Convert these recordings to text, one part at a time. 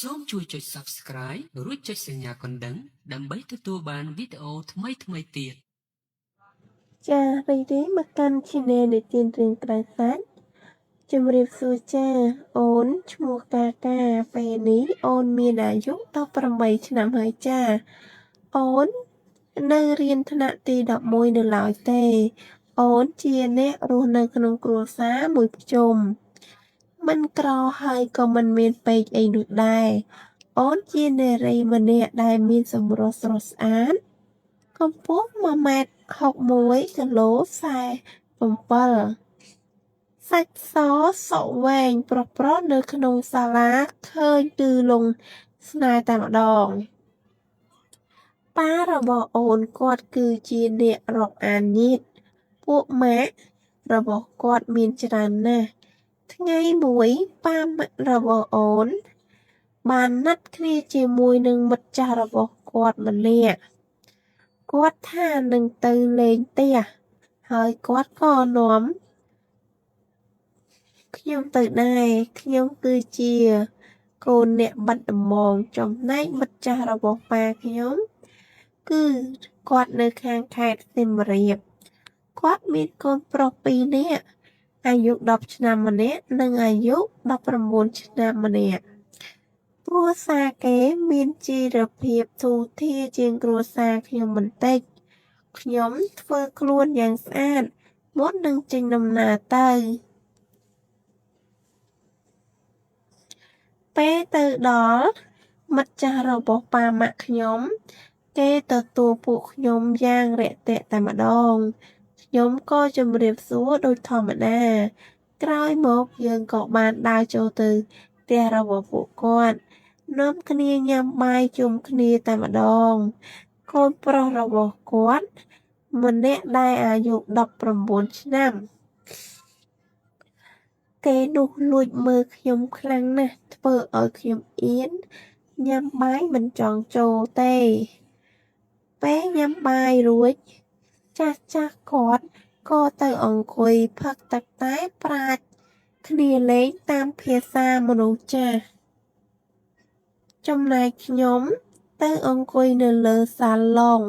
សូមជួយចុច Subscribe រួចចុចសញ្ញាកណ្ដឹងដើម្បីទទួលបានវីដេអូថ្មីៗទៀតចារីករាយមកកាន់ Channel នៃទានរឿងក្រៅសាច់ជំរាបសួរចាអូនឈ្មោះកាកាពេលនេះអូនមានអាយុ18ឆ្នាំហើយចាអូននៅរៀនថ្នាក់ទី11នៅឡើយទេអូនជាអ្នករស់នៅក្នុងគ្រួសារមួយភ្ជុំមិនក្រហើយក៏មិនមានពេកអីនោះដែរអូនជានារីម្នាក់ដែលមានសម្រស់ស្រស់ស្អាតកម្ពស់1.61 គីឡូ47សាច់សសក់វែងប្រុសៗនៅក្នុងសាលាឃើញគឺលងស្នេហ៍តែម្ដងប៉ារបស់អូនគាត់គឺជាអ្នករាប់អានញាតិពួកម៉ាក់របស់គាត់មានច្រើនណាស់ថ្ងៃមួយប៉ាម៉ាក់របស់អូនបានណាត់គ្នាជាមួយនឹងមិត្តចាស់របស់គាត់ម្នាក់គាត់ថានឹងទៅលេងផ្ទះហើយគាត់ក៏នាំខ្ញុំទៅដែរខ្ញុំគឺជាកូនអ្នកបាត់ដំបងចំណែកមិត្តចាស់របស់ប៉ាខ្ញុំគឺគាត់នៅខាងខេត្តសៀមរាបគាត់មានកូនប្រុស2នាក់អាយុ10ឆ្នាំម្នាក់និងអាយុ19ឆ្នាំម្នាក់គ្រួសារគេមានជីវភាពធូរធារជាងគ្រួសារខ្ញុំបន្តិចខ្ញុំធ្វើខ្លួនយ៉ាងស្អាតមុននឹងចេញដំណើរទៅពេលទៅដល់មិត្តចាស់របស់ប៉ាម៉ាក់ខ្ញុំគេទទួលពួកខ្ញុំយ៉ាងរាក់ទាក់តែម្ដងខ្ញុំក៏ជម្រាបសួរដូចធម្មតាក្រោយមកយើងក៏បានដើរចូលទៅផ្ទះរបស់ពួកគាត់នាំគ្នាញ៉ាំបាយជុំគ្នាតែម្ដងកូនប្រុសរបស់គាត់ម្នាក់ដែលអាយុ19ឆ្នាំគេនោះលួចមើលខ្ញុំខ្លាំងណាស់ធ្វើឲ្យខ្ញុំអៀនញ៉ាំបាយមិនចង់ចូលទេពេលញ៉ាំបាយរួចចាស់គាត់ក៏ទៅអង្គុយផឹកទឹកតែប្រាជ្ញគ្នាលេងតាមភាសាមនុស្សចាស់ចំណែកខ្ញុំទៅអង្គុយនៅលើសាឡុង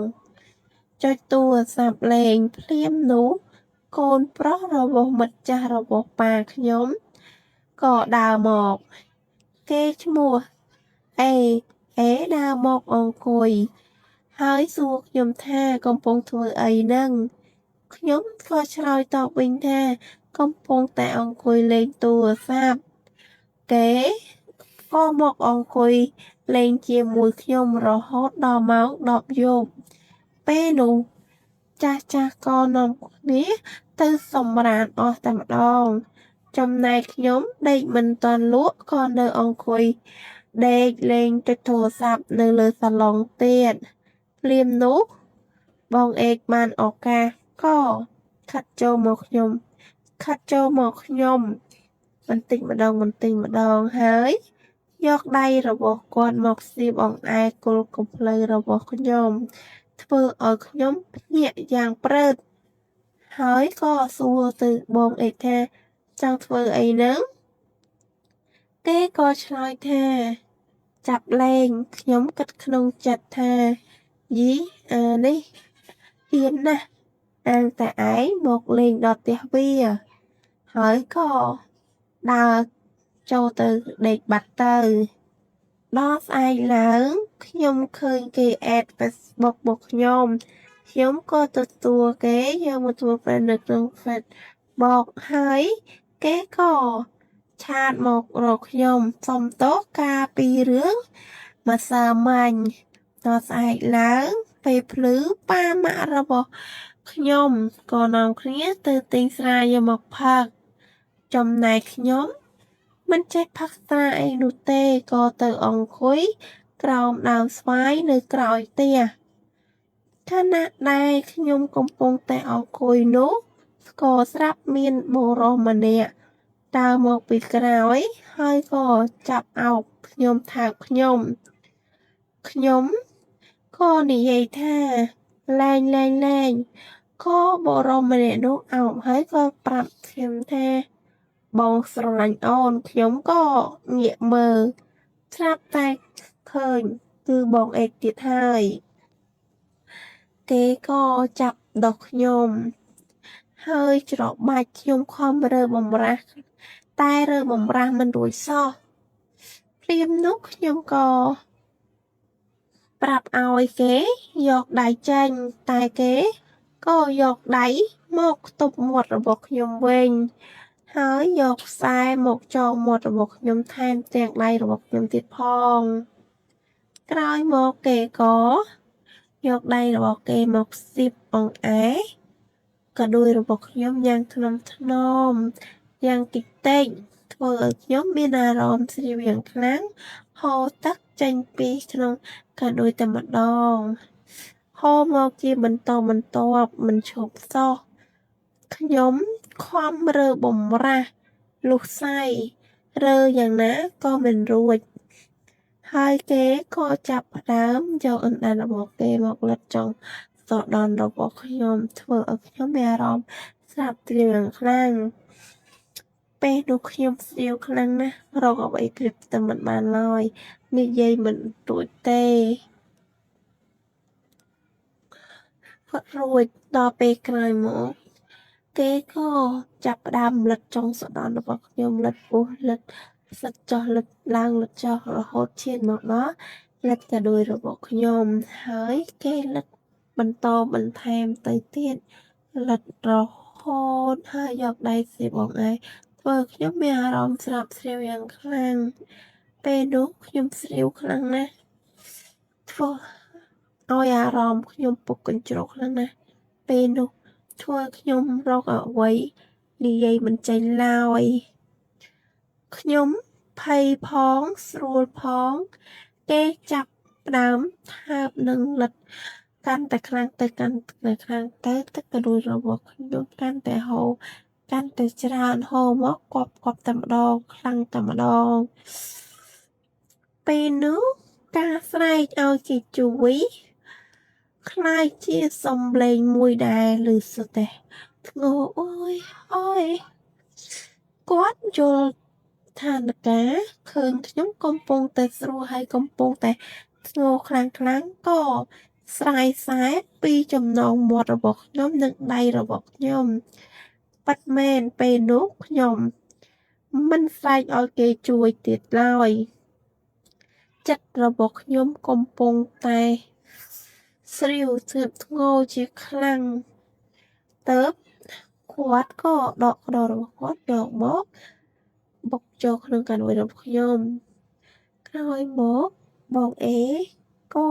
ចុចទូរស័ព្ទលេងភ្លាមនោះកូនប្រុសរបស់មិត្តចាស់របស់ប៉ាខ្ញុំក៏ដើរមកគេឈ្មោះអេដើរមកអង្គុយហើយសួរខ្ញុំថាកំពុងធ្វើអីហ្នឹងខ្ញុំក៏ឆ្លើយតបវិញថាកំពុងតែអង្គុយលេងទូរស័ព្ទគេក៏មកអង្គុយលេងជាមួយខ្ញុំរហូតដល់ម៉ោង10យប់ពេលនោះចាស់ក៏នាំគ្នាទៅសម្រានអស់តែម្ដងចំណែកខ្ញុំដេកមិនទាន់លក់ក៏នៅអង្គុយដេកលេងចុចទូរស័ព្ទនៅលើសាឡុងទៀតភ្លាមនោះបងអេកបានឱកាសក៏ខាត់ចូលមកខ្ញុំបន្តិចម្ដងហើយយកដៃរបស់គាត់មកសៀបអង្អែលគល់កំភ្លៅរបស់ខ្ញុំធ្វើឲ្យខ្ញុំភ្ញាក់យ៉ាងព្រឺតហើយក៏សួរទៅបងអេកថាចង់ធ្វើអីហ្នឹងគេក៏ឆ្លើយថាចាប់លេងខ្ញុំគិតក្នុងចិត្តថាយីនេះហ៊ានណាស់អាងតែឯងមកលេងដល់ផ្ទះវាហើយក៏ដើរចូលទៅដេកបាត់ទៅដល់ស្អែកឡើងខ្ញុំឃើញគេអេដ Facebook មកខ្ញុំក៏ទទួលគេយកមកធ្វើ friend នៅក្នុង Facebook ហើយគេក៏ឆាតមករកខ្ញុំសុំទោសកាលពីរឿងម្សិលមិញដល់ស្អែកឡើងពេលភ្លឺប៉ាម៉ាក់របស់ខ្ញុំក៏នាំគ្នាទៅទិញស្រាយកមកផឹកចំណែកខ្ញុំមិនចេះផឹកស្រាអីនោះទេក៏ទៅអង្គុយក្រោមដើមស្វាយនៅក្រោយផ្ទះខណៈដែលខ្ញុំកំពុងតែអង្គុយនោះស្គរស្រាប់មានបុរសម្នាក់ដើរមកពីក្រោយហើយក៏ចាប់អោបខ្ញុំថើបខ្ញុំក៏និយាយថាលែងក៏បុរសម្នាក់នោះអោបហើយក៏ប្រាប់ខ្ញុំថាបងស្រឡាញ់អូនខ្ញុំក៏ងាកមើល ស្រាប់តែឃើញគឺបងអេទៀតហើយគេក៏ចាប់ដុសខ្ញុំហើយច្របាច់ខ្ញុំខំរើបំរាស់តែរើបំរាស់មិនរួចសោះព្រាមនោះខ្ញុំក៏ប្រាប់ឲ្យគេយកដៃចេញតែគេក៏យកដៃមកទប់មាត់របស់ខ្ញុំវិញហើយយកខ្សែមកចងមាត់របស់ខ្ញុំថែមទាំងដៃរបស់ខ្ញុំទៀតផងក្រោយមកគេក៏យកដៃរបស់គេមកស៊ីបអង្អែក៏ដួយរបស់ខ្ញុំយ៉ាងថ្នមយ៉ាងតិចធ្វើឲ្យខ្ញុំមានអារម្មណ៍ស្រីវយ៉ាងខ្លាំងហូរទឹកចេញពីក្នុងក៏ដួយតែម្ដងហូរមកជាបន្តបន្ទាប់មិនឈប់សោះខ្ញុំខំរើបំរាស់លុះសៃរើយ៉ាងណាក៏មិនរួចហើយគេក៏ចាប់ផ្ដើមយកអណ្ដាតរបស់គេមកលិតចុងសដនរបស់ខ្ញុំធ្វើឲ្យខ្ញុំមានអារម្មណ៍ស្លាប់ទ្រាយយ៉ាងខ្លាំងពេលនោះខ្ញុំស្រាវខ្លាំងណាស់រកអ្វីគ្រាបតែមិនបានឡើយនិយាយមិនរួចទេគាត់រួចដល់ពេលក្រោយមកគេក៏ចាប់ផ្ដើមលិតចុងសដនរបស់ខ្ញុំលិតពោះលិតស្លឹកចុះលិតឡើងលិតចុះរហូតឈានមកដល់លិតកាដួយរបស់ខ្ញុំហើយគេលិតបន្តបន្ថែមទៅទៀតលិតរហូតហើយយកដៃស៊ីបងឯងធ្វើខ្ញុំមានអារម្មណ៍ស្រាប់ស្រាវយ៉ាងខ្លាំងពេលនោះខ្ញុំស្រាវខ្លាំងណាស់ធ្វើឲ្យអារម្មណ៍ខ្ញុំពុកកញ្ជ្រោកខ្លាំងណាស់ពេលនោះធ្វើខ្ញុំរកអ្វីនិយាយមិនចេញឡើយខ្ញុំភ័យផងស្រួលផងគេចាប់ផ្ដើមថើបនឹងលិតកាន់តែខ្លាំងទៅទឹកករួយរបស់ខ្ញុំកាន់តែហូរកាន់តែច្រើនហូរមកគប់តែម្ដងខ្លាំងតែម្ដងពេលនោះការស្រែកឲ្យគេជួយខ្លាយជាសំឡេងមួយដែលឮសុទ្ធតែធ្ងោអើយគាត់យល់ស្ថានភាពឃើញខ្ញុំកំពុងតែស្រួលហើយកំពុងតែធ្ងោខ្លាំងក៏ស្រាយខ្សែពីចំណងមាត់របស់ខ្ញុំនិងដៃរបស់ខ្ញុំប៉ាត់មែនពេលនោះខ្ញុំមិនស្រែកឲ្យគេជួយទៀតឡើយចិត្តរបស់ខ្ញុំកំពុងតែស្រាវទើបធ្ងោជាខ្លាំងទៅគាត់ក៏ដកក្តៅរបស់គាត់យកមកបុកចូលក្នុងកានួយរបស់ខ្ញុំក្រោយមកបងអេក៏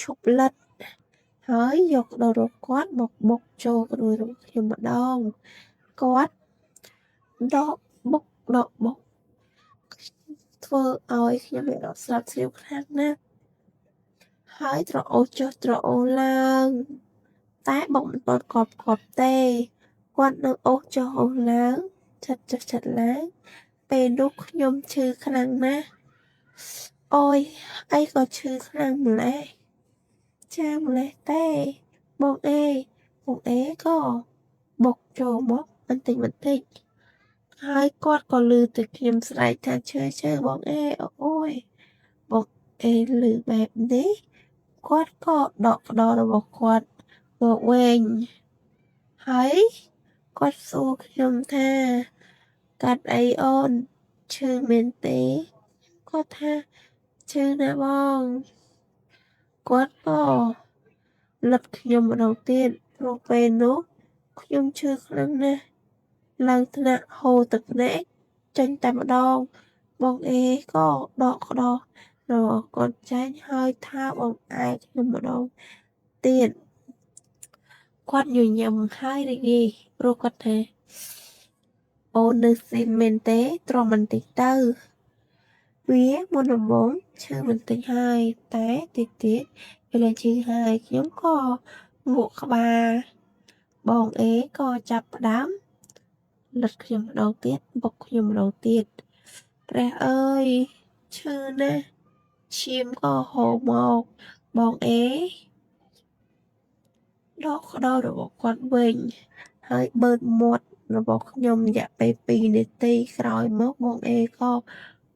ឈប់លិតហើយយកក្តៅរបស់គាត់មកបុកចូលកានួយរបស់ខ្ញុំម្ដងគាត់ដកបុកធ្វើឲ្យខ្ញុំមានអារម្មណ៍ស្លាប់ស្រាវខ្លាំងណាស់ហើយត្រអូសចុះត្រអូសឡើងតែបុកមិនទាន់គាត់ទេគាត់នៅអូសចុះអូសឡើងឆិតចុះឆិតឡើងពេលនោះខ្ញុំឈឺខ្លាំងណាស់អូយអីក៏ឈឺខ្លាំងម្ល៉េះចាម្ល៉េះទេបងអេក៏បុកចូលមកបន្តិចហើយគាត់ក៏ឮតែខ្ញុំស្រែកថាឈើបងអេអូយបងអេឮបែបនេះគាត់ក៏ដកក្តៅរបស់គាត់មកវិញហើយគាត់សួរខ្ញុំថាកាត់អីអូនឈឺមែនទេគាត់ថាឈឺណាបងគាត់ក៏លិតខ្ញុំម្ដងទៀតព្រោះពេលនោះខ្ញុំឈឺខ្លាំងណាស់ឡើងថ្នាក់ហូរទឹកភ្នែកចេញតែម្ដងបងអេក៏ដកក្តៅរបស់គាត់ចេញហើយថាបងឯងខ្ញុំម្ដងទៀតគាត់ញញឹមហើយរីករាយព្រោះគាត់ថាអូននៅស៊ីមមែនទេទ្រាំបន្តិចទៅវាមុនដំបូងឈឺបន្តិចហើយតែតិចទៀតវាលែងឈឺហើយខ្ញុំក៏ងក់ក្បាលបងអេក៏ចាប់ផ្ដើមលិតខ្ញុំម្ដងទៀតបុកខ្ញុំម្ដងទៀតព្រះអើយឈឺណាស់ឈាមក៏ហូរមកបងអេដកក្តៅរបស់គាត់វិញហើយបឺតមាត់របស់ខ្ញុំរយៈពេល2នាទីក្រោយមកបងអេក៏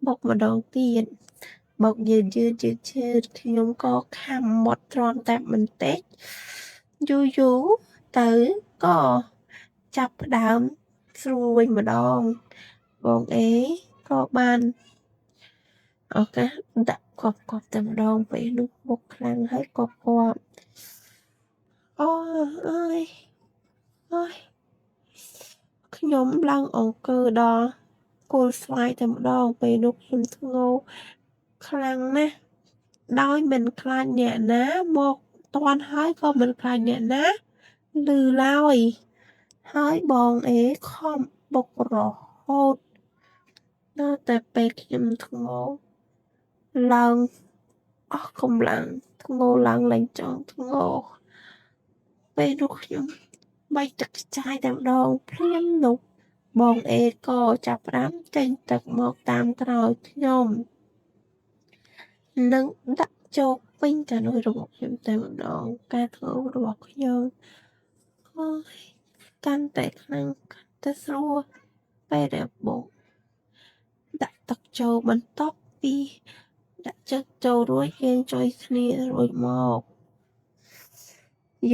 បុកម្ដងទៀតបុកយឺតខ្ញុំក៏ខាំមាត់ទ្រាំតែបន្តិចយូរទៅក៏ចាប់ផ្ដើមស្រួលវិញម្ដងបងអេក៏បានឱកាសដាក់គប់តែម្ដងពេលនោះបុកខ្លាំងហើយក៏គប់អូយខ្ញុំឡើងអង្គើដល់គល់ស្វាយតែម្ដងពេលនោះខ្ញុំធ្ងោខ្លាំងណាស់ដោយមិនខ្លាចអ្នកណាមកតន់ហើយក៏មិនខ្លាចអ្នកណាឮឡើយហើយបងអេខំបុករហូតដល់តែពេលខ្ញុំធ្ងោឡើងអស់កម្លាំងធ្ងោឡើងលែងចង់ធ្ងោពេលនោះខ្ញុំបែកទឹកខ្ចាយតែម្ដងភ្លាមនោះបងអេក៏ចាប់ផ្ដើមចេញទឹកមកតាមក្រោយខ្ញុំនិងដាក់ចូលពេញកានុយរបស់ខ្ញុំតែម្ដងការធ្ងោរបស់ខ្ញុំអូយកាន់តែខ្លាំងកាន់តែស្រួលពេលដែលបុកដាក់ទឹកចូលបន្ទាប់ពីដាក់ចិត្តចូលរួចយើងជួយគ្នារួចមក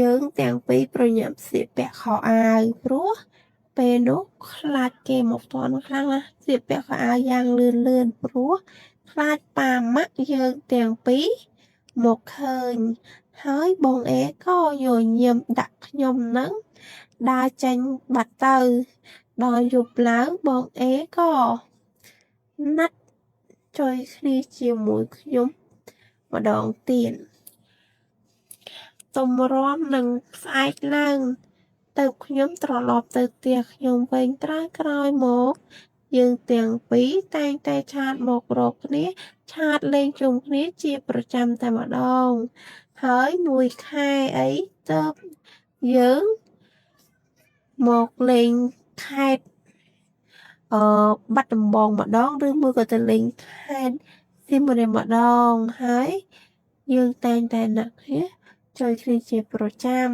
យើងទាំងពីរប្រញាប់ស្លៀកពាក់ខោអាវព្រោះពេលនោះខ្លាចគេមកទាន់ខ្លាំងណាស់ស្លៀកពាក់ខោអាវយ៉ាងលឿនព្រោះខ្លាចប៉ាម៉ាក់យើងទាំងពីរមកឃើញហើយបងអេក៏ញញឹមដាក់ខ្ញុំនឹងដើរចេញបាត់ទៅដល់យប់ឡើងបងអេក៏ណាត់ជួយគ្នាជាមួយខ្ញុំម្ដងទៀតទំរាំនឹងស្អែកឡើងទៅខ្ញុំត្រឡប់ទៅផ្ទះខ្ញុំវិញក្រោយមកយើងទាំងពីរតែងតែឆាតមករកគ្នាឆាតលេងជុំគ្នាជាប្រចាំតែម្ដងហើយមួយខែអីទើបយើងមកលេងខេត្តបាត់ដំបងម្ដងឬមួយក៏ទៅលេងខេត្តសៀមរាបម្ដងហើយយើងតែងតែណាក់គ្នាជួយគ្នាជាប្រចាំ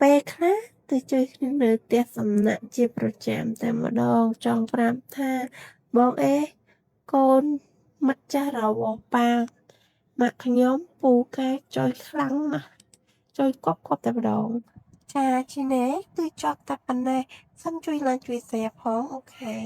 ពេលខ្លះទៅជួយគ្នានៅផ្ទះសំណាក់ជាប្រចាំតែម្ដងចង់ប្រាប់ថាបងអេកូនមិត្តចាស់របស់ប៉ាម៉ាក់ខ្ញុំពូកែជួយខ្លាំងណាស់ជួយគប់តែម្ដងចាជីណេគឺចប់តែប៉ុណ្ណេះសូមជួយ like ជួយ share ផងអូខេ